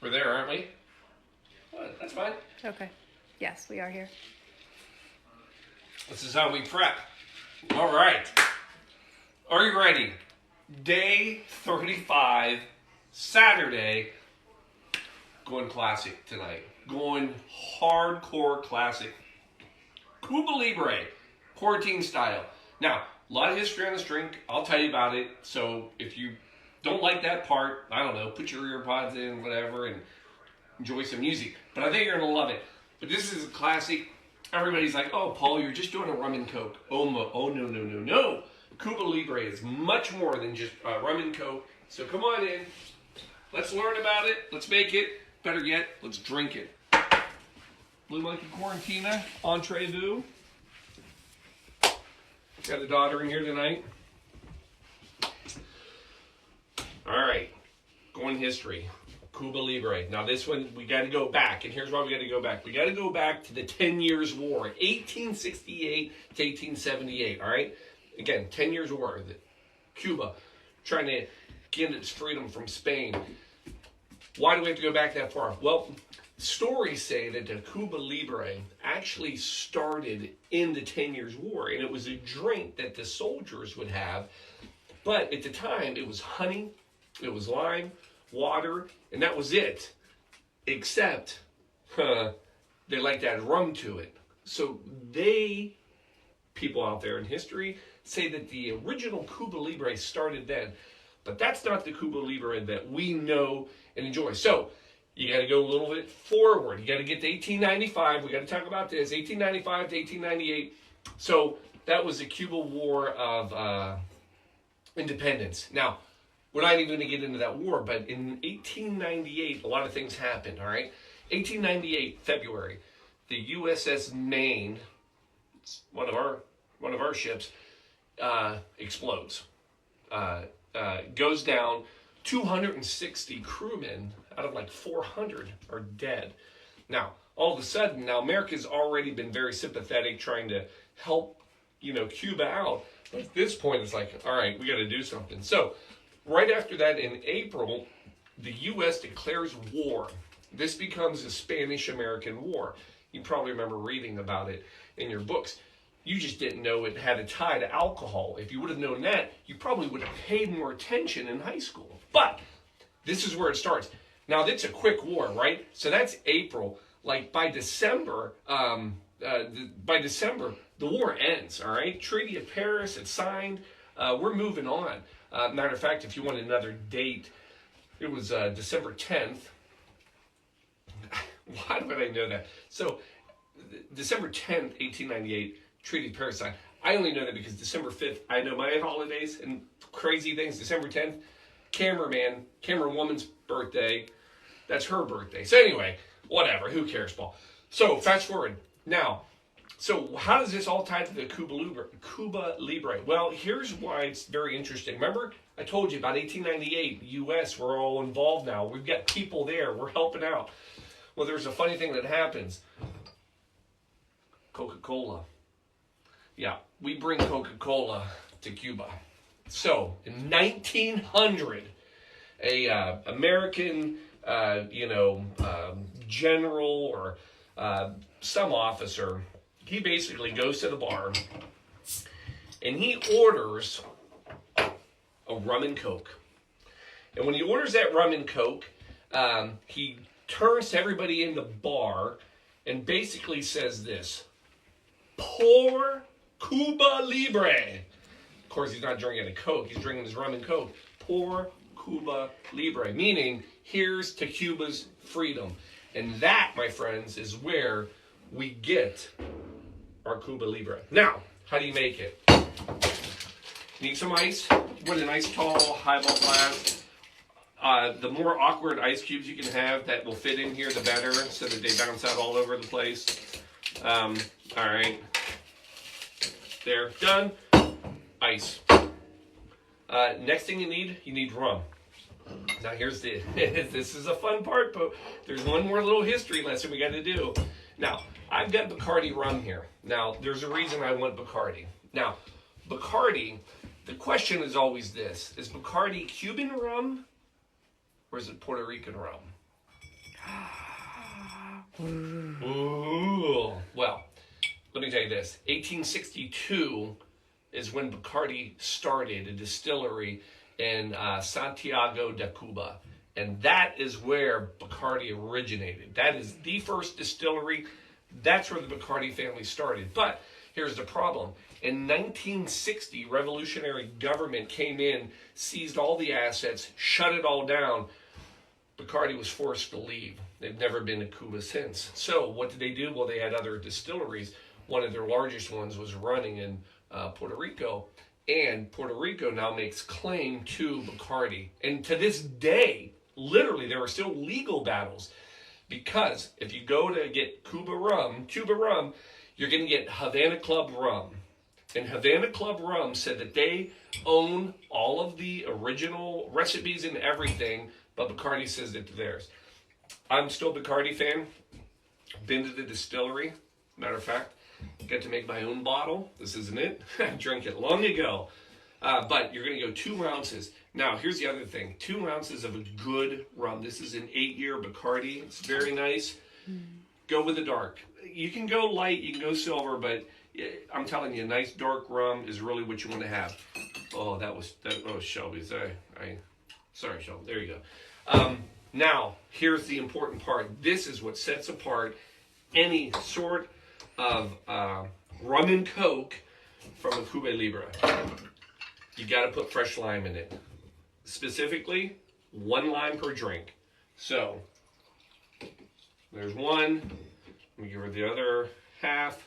We're there, aren't we? Well, that's fine. Okay. Yes, we are here. This is how we prep. All right. Are you ready? Day 35, Saturday. Going classic tonight. Going hardcore classic. Cuba Libre, quarantine style. Now, a lot of history on this drink. I'll tell you about it. So if you don't like that part, I don't know, put your ear pods in, whatever, and enjoy some music. But I think you're going to love it. But this is a classic. Everybody's like, oh, Paul, you're just doing a rum and coke. Oh, no. Cuba Libre is much more than just rum and coke. So come on in. Let's learn about it. Let's make it. Better yet, let's drink it. Blue Monkey Quarantina, entree vu. Got a daughter in here tonight. All right, going history. Cuba Libre. Now this one, we got to go back, and here's why we got to go back. We got to go back to the 10 Years' War, 1868 to 1878, all right? Again, 10 Years' War. Cuba trying to get its freedom from Spain. Why do we have to go back that far? Well, stories say that the Cuba Libre actually started in the 10 Years' War, and it was a drink that the soldiers would have. But at the time, it was honey, it was lime, water, and that was it. Except, they like to add rum to it. So people out there in history, say that the original Cuba Libre started then. But that's not the Cuba Libre that we know and enjoy. So, you got to go a little bit forward. You got to get to 1895. We got to talk about this. 1895 to 1898. So, that was the Cuba War of Independence. Now, we're not even going to get into that war, but in 1898, a lot of things happened, all right? 1898, February, the USS Maine, one of our ships, explodes. Goes down. 260 crewmen out of like 400 are dead. Now, all of a sudden, America's already been very sympathetic, trying to help, Cuba out. But at this point, it's like, all right, we got to do something. So, right after that, in April, the U.S. declares war. This becomes the Spanish-American War. You probably remember reading about it in your books. You just didn't know it had a tie to alcohol. If you would have known that, you probably would have paid more attention in high school. But this is where it starts. Now, that's a quick war, right? So that's April. Like by December, the war ends, all right? Treaty of Paris, it's signed. We're moving on. Matter of fact, if you want another date, it was December 10th. Why would I know that? So, December 10th, 1898, Treaty of Paris signed. I only know that because December 5th, I know my holidays and crazy things. December 10th, camerawoman's birthday. That's her birthday. So anyway, whatever. Who cares, Paul? So, fast forward. Now, so how does this all tie to the Cuba Libre? Well, here's why it's very interesting. Remember, I told you about 1898, U.S., we're all involved now. We've got people there. We're helping out. Well, there's a funny thing that happens. Coca-Cola. Yeah, we bring Coca-Cola to Cuba. So, in 1900, a American, general or some officer, he basically goes to the bar and he orders a rum and coke. And when he orders that rum and coke, he turns to everybody in the bar and basically says this: pour Cuba Libre. Of course, he's not drinking a Coke. He's drinking his rum and coke. Pour Cuba Libre, meaning here's to Cuba's freedom. And that, my friends, is where we get our Cuba Libre. Now, how do you make it? You need some ice. With a nice tall highball glass. The more awkward ice cubes you can have that will fit in here, the better, so that they bounce out all over the place. All right. There, done. Ice. Next thing you need rum. Now here's this is a fun part, but there's one more little history lesson we got to do. Now, I've got Bacardi rum here. Now, there's a reason I want Bacardi. Now, Bacardi, the question is always this: is Bacardi Cuban rum or is it Puerto Rican rum? Ooh. Well, let me tell you this. 1862 is when Bacardi started a distillery in Santiago de Cuba. And that is where Bacardi originated. That is the first distillery. That's where the Bacardi family started. But here's the problem. In 1960, revolutionary government came in, seized all the assets, shut it all down. Bacardi was forced to leave. They've never been to Cuba since. So what did they do? Well, they had other distilleries. One of their largest ones was running in Puerto Rico. And Puerto Rico now makes claim to Bacardi. And to this day, literally, there are still legal battles. Because if you go to get Cuba rum, you're going to get Havana Club rum. And Havana Club rum said that they own all of the original recipes and everything, but Bacardi says that they're theirs. I'm still a Bacardi fan. Been to the distillery. Matter of fact, got to make my own bottle. This isn't it. I drank it long ago. But you're going to go 2 ounces. Now, here's the other thing. 2 ounces of a good rum. This is an 8-year Bacardi. It's very nice. Go with the dark. You can go light, you can go silver, but I'm telling you, a nice dark rum is really what you want to have. Oh, that was Shelby's. Sorry, Shelby. There you go. Now, here's the important part. This is what sets apart any sort of rum and coke from a Cuba Libre. You got to put fresh lime in it. Specifically, 1 lime per drink. So, there's 1. Let me give her the other half.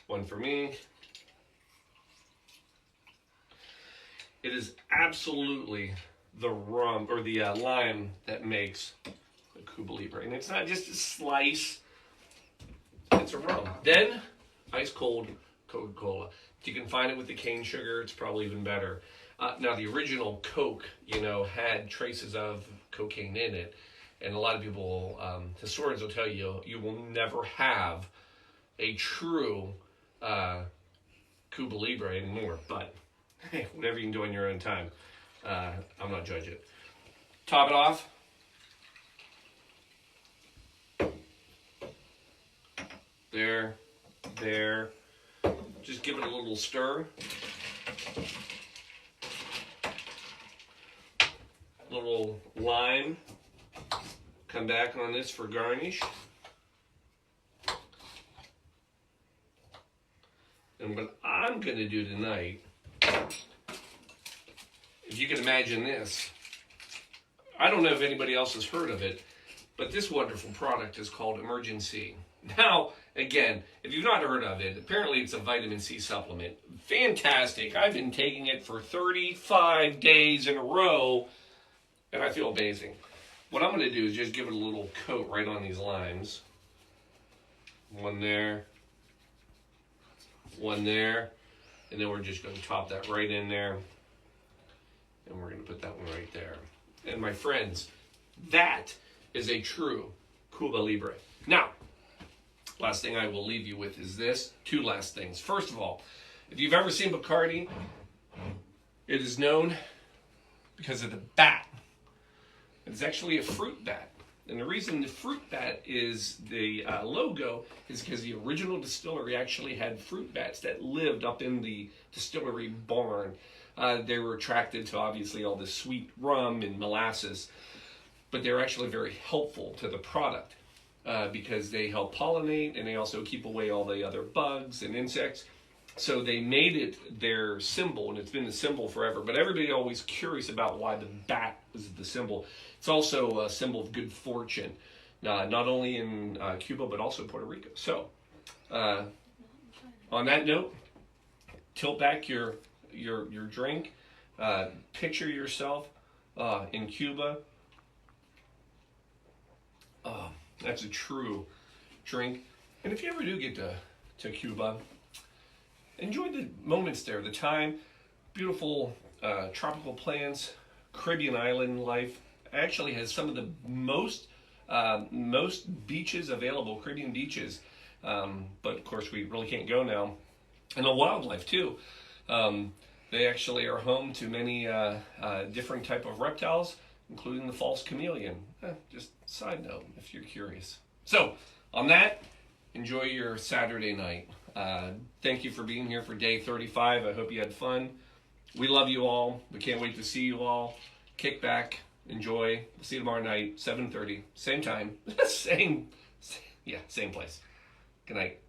One for me. It is absolutely the rum or the lime that makes the Cuba Libre. And it's not just a slice, it's a rum. Then, ice cold Coca-Cola. If you can find it with the cane sugar, it's probably even better. Now, the original Coke, had traces of cocaine in it. And a lot of people, historians will tell you, you will never have a true Cuba Libre anymore. But, hey, whatever you can do in your own time. I'm not judging. Top it off. There. Just give it a little stir. Little lime. Come back on this for garnish. And what I'm going to do tonight, if you can imagine this, I don't know if anybody else has heard of it, but this wonderful product is called Emergency. Now, again, if you've not heard of it, apparently it's a vitamin C supplement. Fantastic. I've been taking it for 35 days in a row, and I feel amazing. What I'm going to do is just give it a little coat right on these limes. 1 there. 1 there. And then we're just going to top that right in there. And we're going to put that one right there. And my friends, that is a true Cuba Libre. Now, last thing I will leave you with is this. 2 last things. First of all, if you've ever seen Bacardi, it is known because of the bat. It's actually a fruit bat. And the reason the fruit bat is the logo is because the original distillery actually had fruit bats that lived up in the distillery barn. They were attracted to, obviously, all the sweet rum and molasses, but they're actually very helpful to the product because they help pollinate and they also keep away all the other bugs and insects. So they made it their symbol, and it's been the symbol forever. But everybody always curious about why the bat is the symbol. It's also a symbol of good fortune, not only in Cuba but also Puerto Rico. So, on that note, tilt back your drink. Picture yourself in Cuba. That's a true drink. And if you ever do get to Cuba, enjoy the moments there, the time, beautiful tropical plants, Caribbean island life. Actually has some of the most beaches available, Caribbean beaches. But of course we really can't go now. And the wildlife too. They actually are home to many different type of reptiles, including the false chameleon. Just side note, if you're curious. So, on that, enjoy your Saturday night. Thank you for being here for day 35. I hope you had fun. We love you all. We can't wait to see you all. Kick back, enjoy. We'll see you tomorrow night, 7:30, same time, same place. Good night.